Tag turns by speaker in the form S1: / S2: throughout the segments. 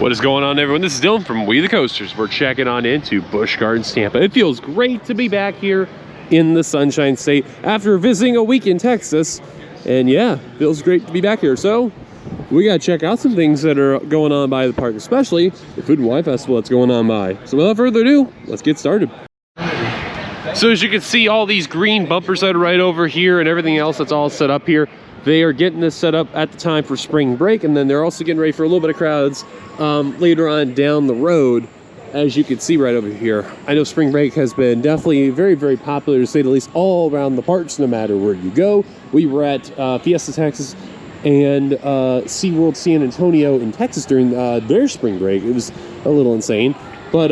S1: What is going on, everyone? This is Dylan from We The Coasters. We're checking on into Busch Gardens Tampa. It feels great to be back here in the Sunshine State after visiting a week in Texas. And yeah, feels great to be back here. So we gotta check out some things that are going on by the park, especially the Food and Wine Festival that's going on by. So without further ado, let's get started. So as you can see, all these green bumpers that are right over here and everything else that's all set up here, they are getting this set up at the time for spring break, and then they're also getting ready for a little bit of crowds later on down the road, as you can see right over here. I know spring break has been definitely very, very popular, to say the least, all around the parks, no matter where you go. We were at Fiesta, Texas, and SeaWorld San Antonio in Texas during their spring break. It was a little insane, but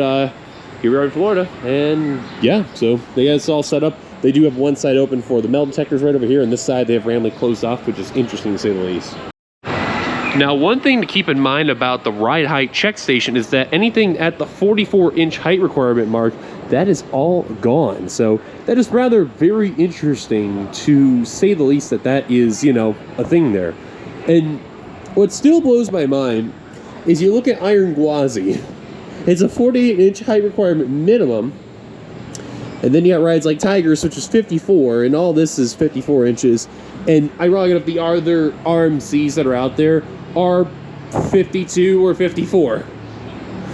S1: here we are in Florida, and yeah, so they got this all set up. They do have one side open for the metal detectors right over here, and this side they have randomly closed off, which is interesting to say the least. Now, one thing to keep in mind about the ride height check station is that anything at the 44-inch height requirement mark, that is all gone. So that is rather very interesting, to say the least, that is, you know, a thing there. And what still blows my mind is you look at Iron Gwazi. It's a 48-inch height requirement minimum. And then you got rides like Tigers, which is 54, and all this is 54 inches. And ironically enough, the other RMCs that are out there are 52 or 54.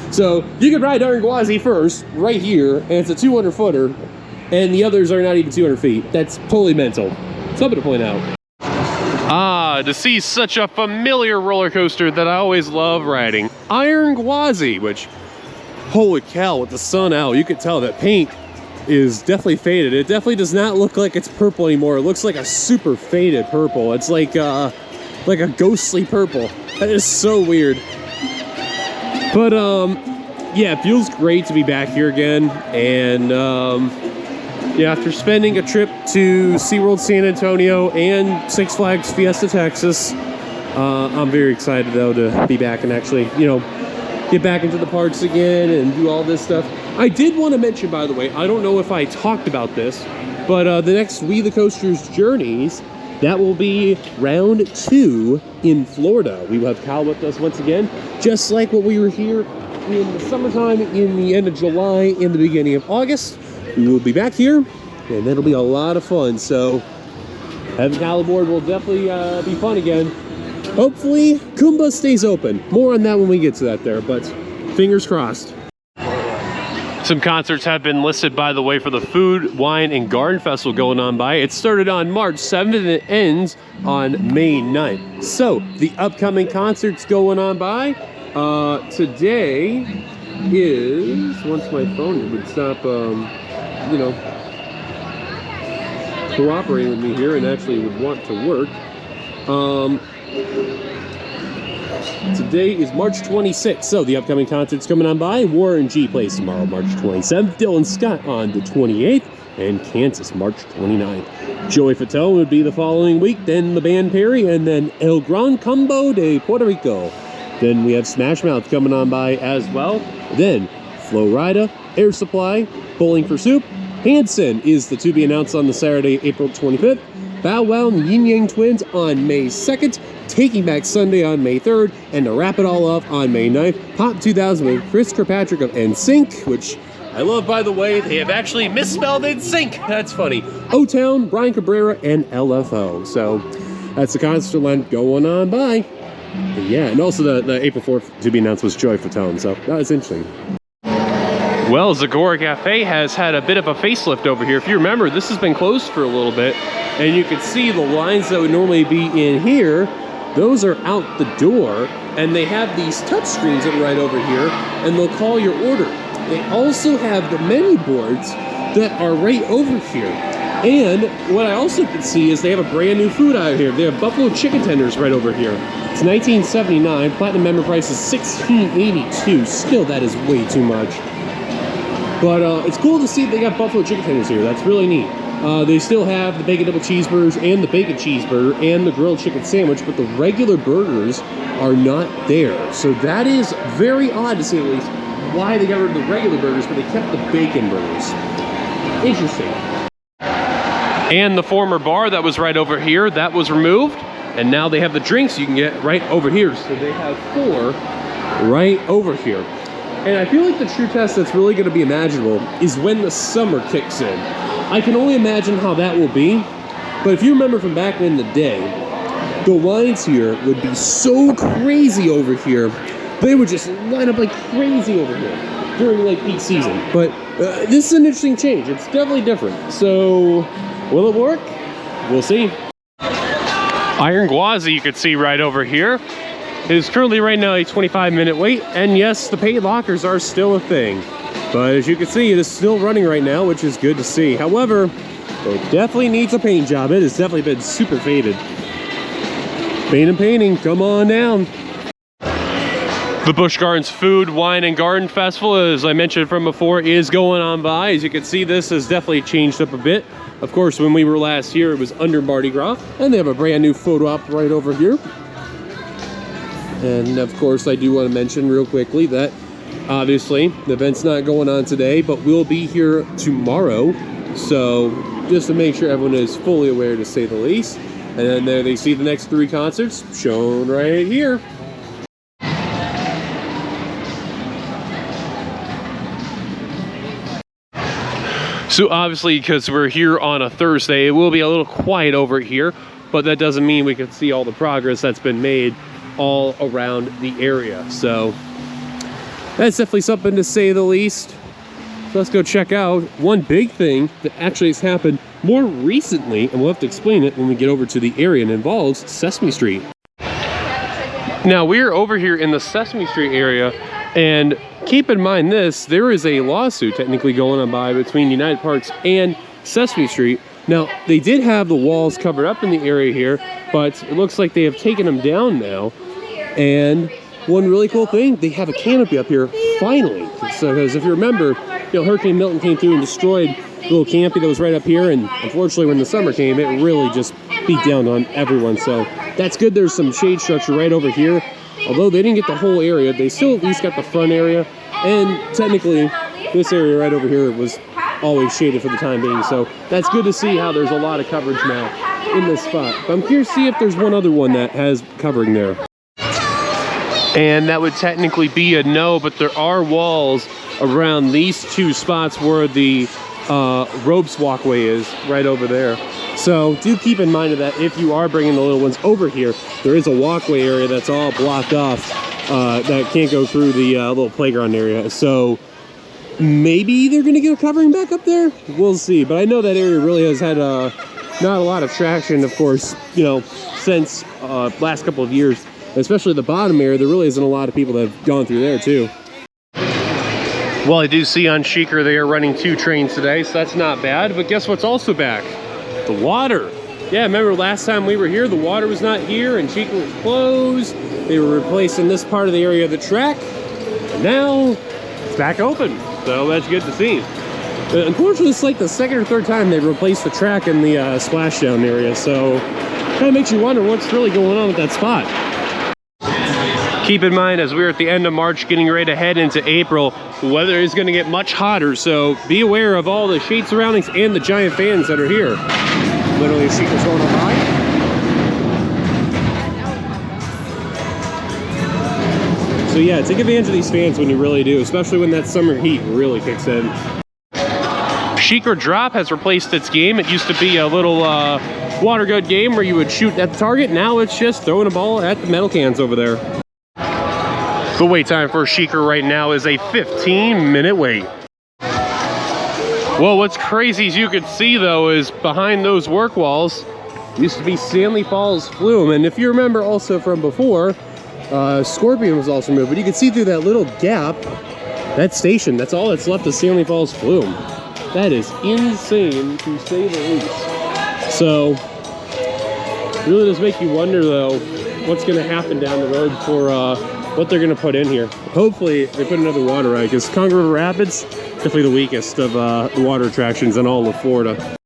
S1: So you could ride Iron Gwazi first, right here, and it's a 200-footer, and the others are not even 200 feet. That's totally mental. Something to point out. Ah, to see such a familiar roller coaster that I always love riding. Iron Gwazi, which, holy cow, with the sun out, you could tell that paint is definitely faded. It definitely does not look like it's purple anymore. It looks like a super faded purple. It's like a ghostly purple. That is so weird. But yeah, it feels great to be back here again. And yeah, after spending a trip to SeaWorld San Antonio and Six Flags Fiesta, Texas, I'm very excited though to be back and actually, you know, get back into the parks again and do all this stuff. I did want to mention, by the way, I don't know if I talked about this, but the next We The Coasters Journeys, that will be round 2 in Florida. We will have Kyle with us once again, just like what we were here in the summertime, in the end of July, in the beginning of August. We will be back here, and that'll be a lot of fun. So having Kyle aboard will definitely be fun again. Hopefully, Kumba stays open. More on that when we get to that there, but fingers crossed. Some concerts have been listed, by the way, for the Food, Wine, and Garden Festival going on by. It started on March 7th and it ends on May 9th. So, the upcoming concerts going on by, today is, once my phone would stop, you know, cooperating with me here and actually would want to work. Today is March 26th, so the upcoming concerts coming on by. Warren G plays tomorrow, March 27th. Dylan Scott on the 28th, and Kansas, March 29th. Joey Fatone would be the following week, then the band Perry, and then El Gran Combo de Puerto Rico. Then we have Smash Mouth coming on by as well. Then Flo Rida, Air Supply, Bowling for Soup. Hanson is the to be announced on the Saturday, April 25th. Bow Wow and the Yin Yang Twins on May 2nd. Taking Back Sunday on May 3rd, and to wrap it all up on May 9th, Pop 2000 with Chris Kirkpatrick of NSYNC, which I love, by the way. They have actually misspelled NSYNC. That's funny. O-Town, Brian Cabrera, and LFO. So that's the concert line going on by. And yeah, and also the April 4th to be announced was Joy Fatone, so that was interesting. Well, Zagora Cafe has had a bit of a facelift over here. If you remember, this has been closed for a little bit, and you can see the lines that would normally be in here. Those are out the door, and they have these touch screens that are right over here, and they'll call your order. They also have the menu boards that are right over here. And what I also can see is they have a brand new food out here. They have buffalo chicken tenders right over here. It's $19.79. Platinum member price is $16.82. Still, that is way too much. But it's cool to see they got buffalo chicken tenders here. That's really neat. They still have the bacon double cheeseburgers and the bacon cheeseburger and the grilled chicken sandwich, but the regular burgers are not there. So that is very odd, to say the least, why they got rid of the regular burgers, but they kept the bacon burgers. Interesting. And the former bar that was right over here, that was removed, and now they have the drinks you can get right over here. So they have 4 right over here. And I feel like the true test that's really going to be imaginable is when the summer kicks in. I can only imagine how that will be. But if you remember from back in the day, the lines here would be so crazy over here. They would just line up like crazy over here during like peak season. But this is an interesting change. It's definitely different. So will it work? We'll see. Iron Gwazi you could see right over here. It is currently right now a 25-minute wait, and yes, the paid lockers are still a thing. But as you can see, it is still running right now, which is good to see. However, it definitely needs a paint job. It has definitely been super faded. Paint and painting, come on down. The Busch Gardens Food, Wine, and Garden Festival, as I mentioned from before, is going on by. As you can see, this has definitely changed up a bit. Of course, when we were last here, it was under Mardi Gras, and they have a brand new photo op right over here. And of course, I do want to mention real quickly that obviously the event's not going on today, but we'll be here tomorrow. So just to make sure everyone is fully aware, to say the least. And then there they see the next 3 concerts shown right here. So obviously, because we're here on a Thursday, it will be a little quiet over here, but that doesn't mean we can see all the progress that's been made all around the area. So that's definitely something to say the least. So let's go check out one big thing that actually has happened more recently, and we'll have to explain it when we get over to the area, and involves Sesame Street. Now we're over here in the Sesame Street area, and keep in mind this, there is a lawsuit technically going on by between United Parks and Sesame Street. Now, they did have the walls covered up in the area here, but it looks like they have taken them down now. And one really cool thing, they have a canopy up here, finally. So, because if you remember, Hurricane Milton came through and destroyed the little canopy that was right up here, and unfortunately when the summer came, it really just beat down on everyone. So that's good. There's some shade structure right over here. Although they didn't get the whole area, they still at least got the front area. And technically, this area right over here was always shaded for the time being. So that's good to see how there's a lot of coverage now in this spot. But I'm curious to see if there's one other one that has covering there. And that would technically be a no, but there are walls around these 2 spots where the ropes walkway is right over there. So do keep in mind of that if you are bringing the little ones over here. There is a walkway area that's all blocked off that can't go through the little playground area. So maybe they're gonna get a covering back up there. We'll see. But I know that area really has had not a lot of traction, of course, since last couple of years. Especially the bottom area, there really isn't a lot of people that have gone through there too. Well, I do see on Shikra they are running 2 trains today, so that's not bad. But guess what's also back? The water. Yeah, remember last time we were here, the water was not here and Shikra was closed. They were replacing this part of the area of the track. And now it's back open, so that's good to see. Unfortunately, it's like the 2nd or 3rd time they've replaced the track in the splashdown area, so kind of makes you wonder what's really going on with that spot. Keep in mind, as we're at the end of March, getting ready to head into April, the weather is going to get much hotter, so be aware of all the shade surroundings and the giant fans that are here. Literally, a Shikra's going on by. So yeah, take advantage of these fans when you really do, especially when that summer heat really kicks in. Shikra Drop has replaced its game. It used to be a little water gun game where you would shoot at the target. Now it's just throwing a ball at the metal cans over there. The wait time for Shikra right now is a 15-minute wait. Well, what's crazy as you can see though is behind those work walls used to be Stanley Falls Flume, and if you remember also from before, Scorpion was also moved, but you can see through that little gap, that station, that's all that's left of Stanley Falls Flume. That is insane to say the least. So, it really does make you wonder though, what's gonna happen down the road for what they're gonna put in here. Hopefully they put another water ride, because Congo River Rapids, definitely the weakest of the water attractions in all of Florida.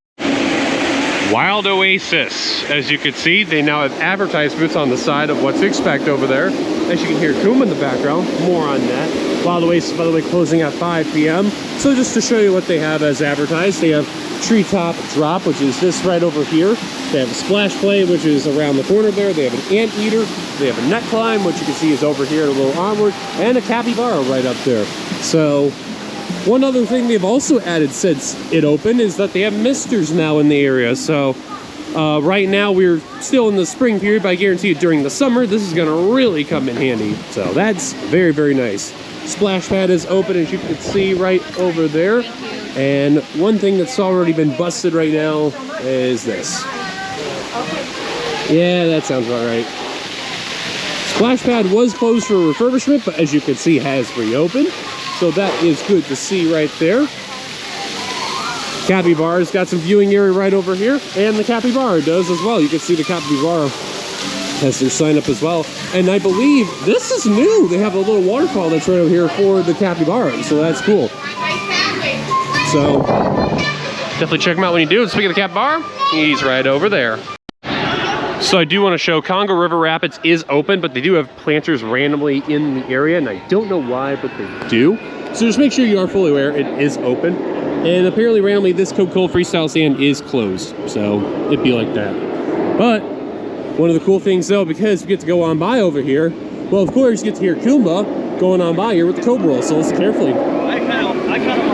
S1: Wild Oasis. As you can see, they now have advertisements on the side of what to expect over there. As you can hear Kumba in the background, more on that. Wild Oasis, by the way, closing at 5 p.m. So just to show you what they have as advertised, they have treetop drop, which is this right over here. They have a splash play, which is around the corner there. They have an anteater. They have a net climb, which you can see is over here a little onward, and a capybara right up there. So one other thing they've also added since it opened is that they have misters now in the area. So right now we're still in the spring period, but I guarantee you during the summer this is going to really come in handy. So that's very, very nice. Splash pad is open, as you can see right over there. And one thing that's already been busted right now is this. Yeah, that sounds about right. Splash pad was closed for refurbishment, but as you can see has reopened. So that is good to see right there. Capybara's got some viewing area right over here, and the capybara does as well. You can see the capybara has their sign up as well. And I believe this is new. They have a little waterfall that's right over here for the capybara, so that's cool. So definitely check him out when you do. And speaking of the capybara, he's right over there. So I do want to show Congo River Rapids is open, but they do have planters randomly in the area, and I don't know why, but they do. So just make sure you are fully aware it is open. And apparently randomly this Coca-Cola freestyle stand is closed, so it'd be like that. But one of the cool things though, because we get to go on by over here, well of course you get to hear Kumba going on by here with the Cobra, so listen carefully.
S2: I kind of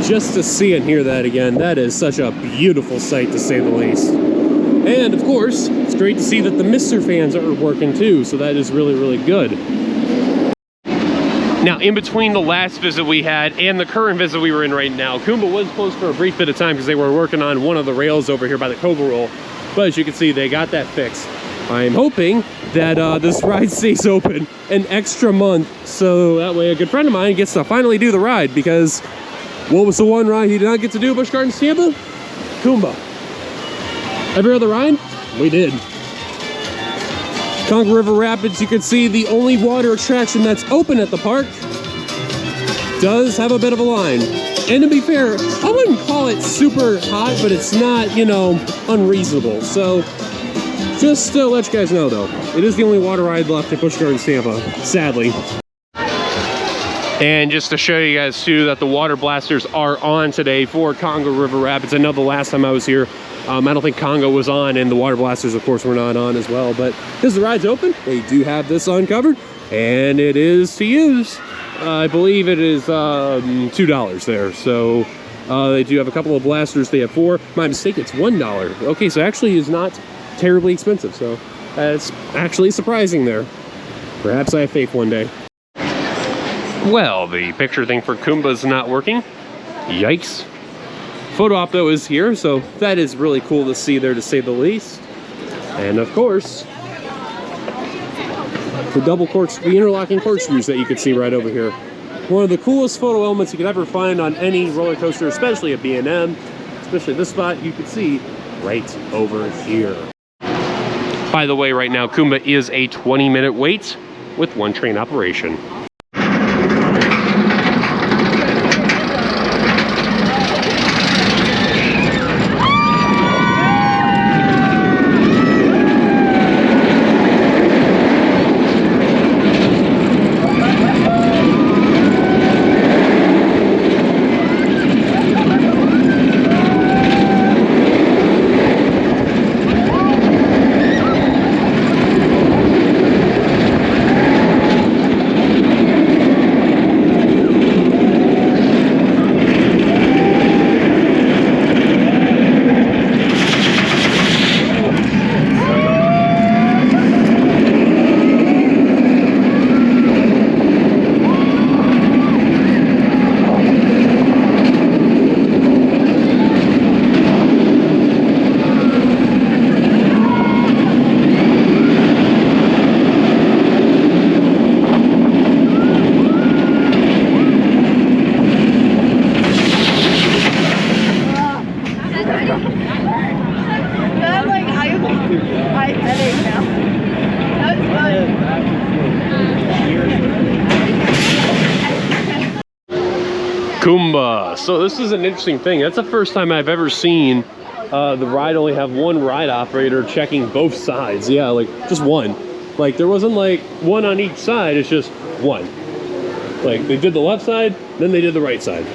S1: just to see and hear that again, that is such a beautiful sight to say the least. And of course, it's great to see that the Mr. fans are working too, so that is really, really good. Now, in between the last visit we had and the current visit we were in right now, Kumba was closed for a brief bit of time because they were working on one of the rails over here by the Cobra roll. But as you can see, they got that fixed. I'm hoping that this ride stays open an extra month, so that way a good friend of mine gets to finally do the ride, because what was the one ride he did not get to do at Busch Gardens Tampa? Kumba. Every other ride, we did. Congo River Rapids, you can see the only water attraction that's open at the park does have a bit of a line. And to be fair, I wouldn't call it super hot, but it's not, you know, unreasonable. So just to let you guys know though, it is the only water ride left at Busch Gardens Tampa, sadly. And just to show you guys too that the water blasters are on today for Congo River Rapids. I know the last time I was here, I don't think Congo was on, and the water blasters of course were not on as well. But because the ride's open, they do have this uncovered, and it is to use. I believe it is $2 there. So they do have a couple of blasters. They have 4. My mistake, it's $1. Okay, so actually it's not terribly expensive. So that's actually surprising there. Perhaps I have faith one day. Well, the picture thing for Kumba's not working. Yikes. Photo op though is here, so that is really cool to see there, to say the least. And of course, the interlocking corkscrews that you can see right over here. One of the coolest photo elements you could ever find on any roller coaster, especially a B&M, especially this spot you can see right over here. By the way, right now Kumba is a 20-minute wait with one train operation. Kumba. So this is an interesting thing. That's the first time I've ever seen the ride only have one ride operator checking both sides. Yeah, like just one. Like there wasn't like one on each side, it's just one. Like they did the left side, then they did the right side.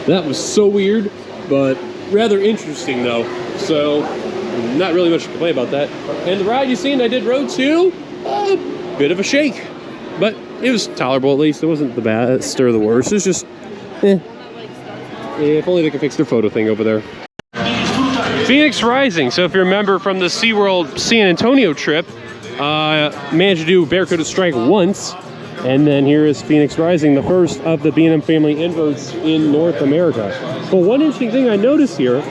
S1: That was so weird, but rather interesting though. So not really much to complain about that. And the ride you seen, I did road 2, a bit of a shake, but it was tolerable at least. It wasn't the best or the worst. It's just, if only they could fix their photo thing over there. Phoenix Rising. So if you remember from the SeaWorld San Antonio trip, managed to do Barracuda Strike once, and then here is Phoenix Rising, the first of the B&M family inverts in North America. But one interesting thing I noticed here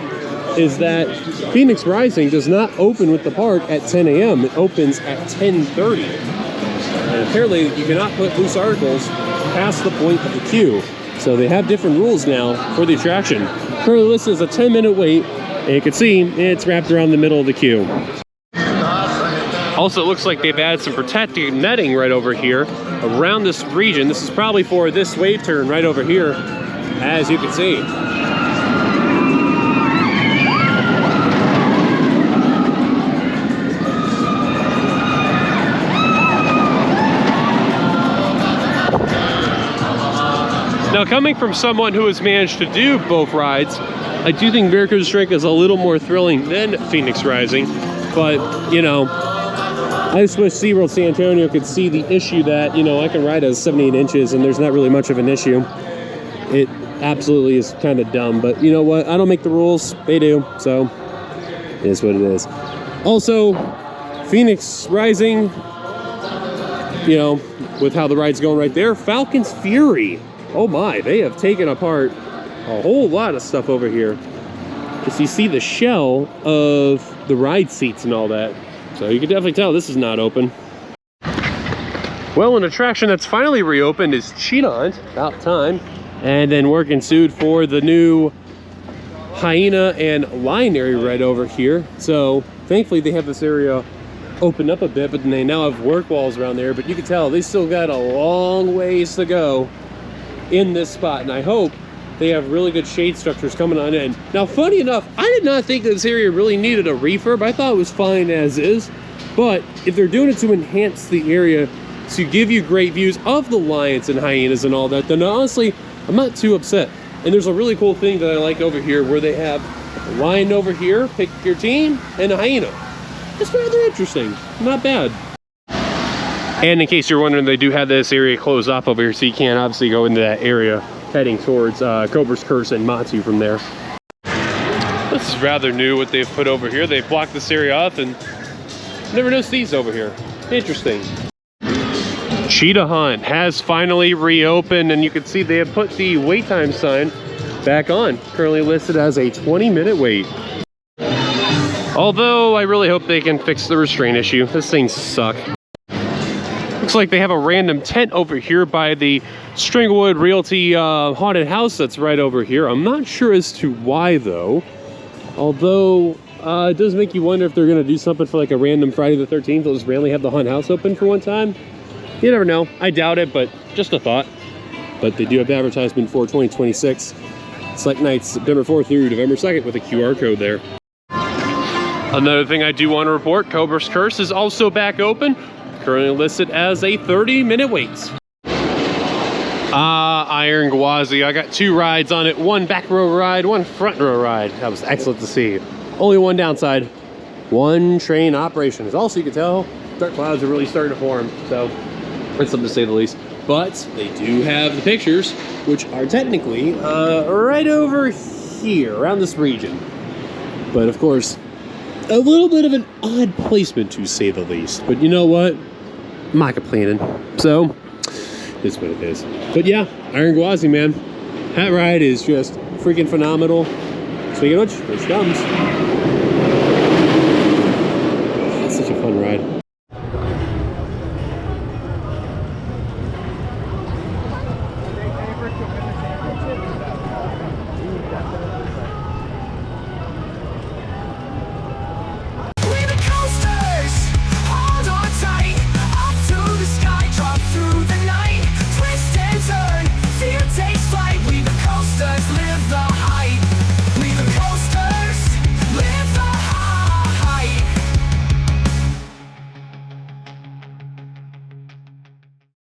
S1: is that Phoenix Rising does not open with the park at 10 a.m. It opens at 10:30. And apparently you cannot put loose articles past the point of the queue. So they have different rules now for the attraction. Currently listed as a 10-minute wait, and you can see it's wrapped around the middle of the queue. Also, it looks like they've added some protective netting right over here around this region. This is probably for this wave turn right over here, as you can see. Now, coming from someone who has managed to do both rides, I do think Barracuda Strike is a little more thrilling than Phoenix Rising, but, you know, I just wish SeaWorld San Antonio could see the issue that, you know, I can ride at 78 inches and there's not really much of an issue. It absolutely is kind of dumb, but you know what? I don't make the rules, they do, so it is what it is. Also, Phoenix Rising, you know, with how the ride's going right there, Falcon's Fury. Oh my, they have taken apart a whole lot of stuff over here. Because you see the shell of the ride seats and all that. So you can definitely tell this is not open. Well, an attraction that's finally reopened is Cheetah Hunt, about time. And then work ensued for the new hyena and lion area right over here. So thankfully they have this area opened up a bit, but then they now have work walls around there. But you can tell they still got a long ways to go in this spot. And I hope they have really good shade structures coming on in. Now, funny enough, I did not think this area really needed a refurb. I thought it was fine as is. But if they're doing it to enhance the area, to give you great views of the lions and hyenas and all that, then honestly, I'm not too upset. And there's a really cool thing that I like over here where they have a lion over here, pick your team, and a hyena. It's rather interesting. Not bad. And in case you're wondering, they do have this area closed off over here, so you can't obviously go into that area heading towards Cobra's Curse and Matsu from there. This is rather new what they've put over here. They've blocked this area off and never noticed these over here. Interesting. Cheetah Hunt has finally reopened, and you can see they have put the wait time sign back on. Currently listed as a 20-minute wait. Although I really hope they can fix the restraint issue. This thing sucks. Looks like they have a random tent over here by the Stranglewood Realty haunted house that's right over here. I'm not sure as to why though. Although it does make you wonder if they're going to do something for like a random Friday the 13th. They'll just randomly have the haunted house open for one time. You never know. I doubt it, but just a thought. But they do have advertisement for 2026. Select nights September 4th through November 2nd with a QR code there. Another thing I do want to report, Cobra's Curse is also back open. Currently listed as a 30-minute wait. Iron Gwazi. I got 2 rides on it. 1 back row ride, 1 front row ride. That was excellent to see. Only 1 downside. 1 train operation. As also you can tell, dark clouds are really starting to form. So it's something to say the least. But they do have the pictures, which are technically right over here, around this region. But of course, a little bit of an odd placement to say the least. But you know what? I'm not complaining. So, it's what it is. But yeah, Iron Gwazi, man. That ride is just freaking phenomenal. Speaking of which, here she comes.